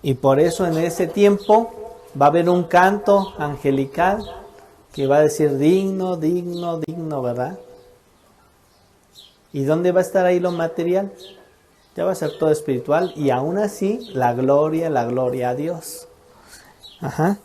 Y por eso en ese tiempo va a haber un canto angelical que va a decir digno, digno, digno, ¿verdad? ¿Y dónde va a estar ahí lo material? Ya va a ser todo espiritual y aún así la gloria a Dios. Ajá.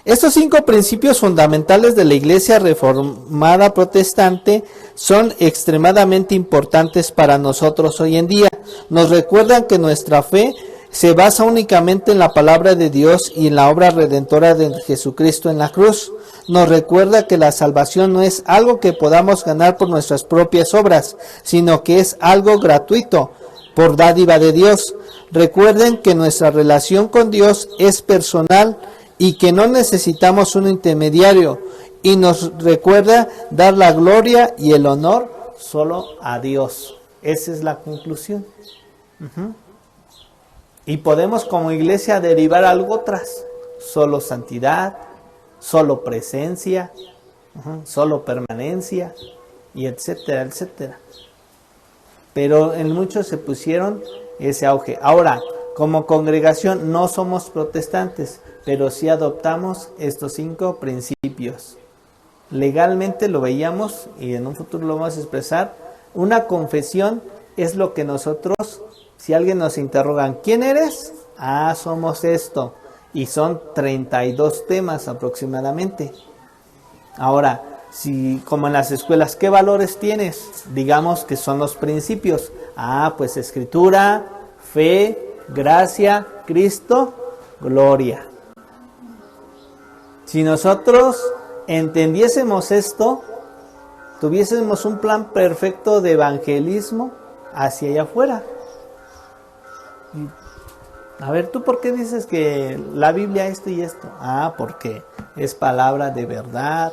Estos 5 principios fundamentales de la Iglesia Reformada Protestante son extremadamente importantes para nosotros hoy en día. Nos recuerdan que nuestra fe se basa únicamente en la palabra de Dios y en la obra redentora de Jesucristo en la cruz. Nos recuerda que la salvación no es algo que podamos ganar por nuestras propias obras, sino que es algo gratuito, por dádiva de Dios. Recuerden que nuestra relación con Dios es personal y que no necesitamos un intermediario, y nos recuerda dar la gloria y el honor solo a Dios. Esa es la conclusión. Y podemos como iglesia derivar algo tras: solo santidad, solo presencia, solo permanencia, y etcétera, etcétera. Pero en muchos se pusieron ese auge. Ahora, como congregación no somos protestantes, pero sí adoptamos estos 5 principios. Legalmente lo veíamos, y en un futuro lo vamos a expresar. Una confesión es lo que nosotros, si alguien nos interrogan, ¿quién eres? Somos esto. Y son 32 temas aproximadamente. Ahora, si como en las escuelas, ¿qué valores tienes? Digamos que son los principios. Pues escritura, fe, gracia, Cristo, gloria. Si nosotros entendiésemos esto, tuviésemos un plan perfecto de evangelismo hacia allá afuera. A ver, ¿tú por qué dices que la Biblia esto y esto? Porque es palabra de verdad,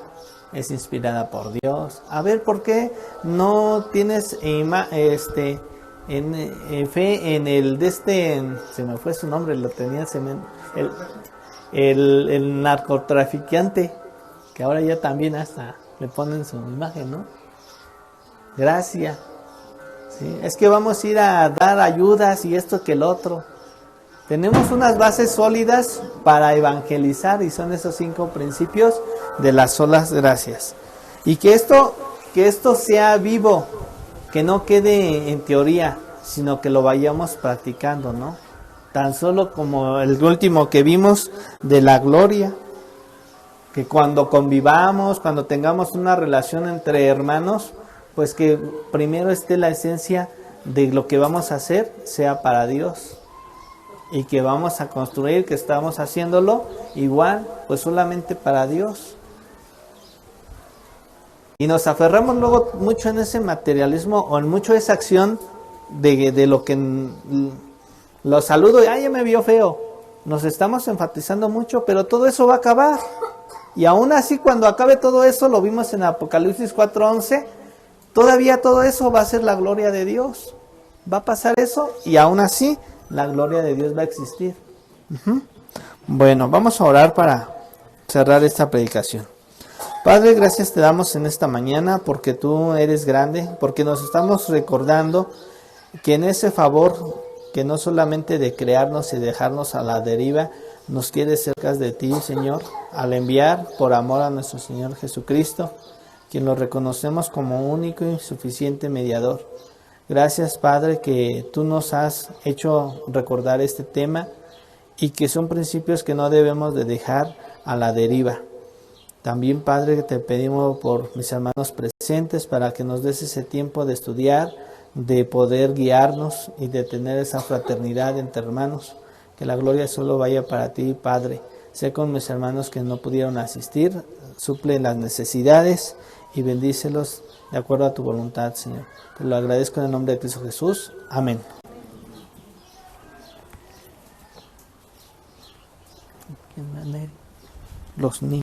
es inspirada por Dios. A ver, ¿por qué no tienes fe en el de se me fue su nombre, lo tenía el narcotraficante, que ahora ya también hasta le ponen su imagen, ¿no? Gracia. ¿Sí? Es que vamos a ir a dar ayudas y esto que el otro. Tenemos unas bases sólidas para evangelizar, y son esos 5 principios de las solas gracias. Y que esto sea vivo, que no quede en teoría, sino que lo vayamos practicando, ¿no? Tan solo como el último que vimos de la gloria, que cuando convivamos, cuando tengamos una relación entre hermanos, pues que primero esté la esencia de lo que vamos a hacer sea para Dios, y que vamos a construir, que estamos haciéndolo igual, pues solamente para Dios. Y nos aferramos luego mucho en ese materialismo, o en mucho esa acción de lo que lo saludo y ya me vio feo. Nos estamos enfatizando mucho, pero todo eso va a acabar. Y aún así, cuando acabe todo eso, lo vimos en Apocalipsis 4:11, todavía todo eso va a ser la gloria de Dios. Va a pasar eso, y aún así la gloria de Dios va a existir. Bueno, vamos a orar para cerrar esta predicación. Padre, gracias te damos en esta mañana porque tú eres grande, porque nos estamos recordando que en ese favor, que no solamente de crearnos y dejarnos a la deriva, nos quieres cerca de ti, Señor, al enviar por amor a nuestro Señor Jesucristo, quien lo reconocemos como único y suficiente mediador. Gracias, Padre, que tú nos has hecho recordar este tema, y que son principios que no debemos de dejar a la deriva. También, Padre, te pedimos por mis hermanos presentes para que nos des ese tiempo de estudiar, de poder guiarnos y de tener esa fraternidad entre hermanos. Que la gloria solo vaya para ti, Padre. Sé con mis hermanos que no pudieron asistir, suple las necesidades y bendícelos de acuerdo a tu voluntad, Señor. Te lo agradezco en el nombre de Cristo Jesús. Amén. Los niños.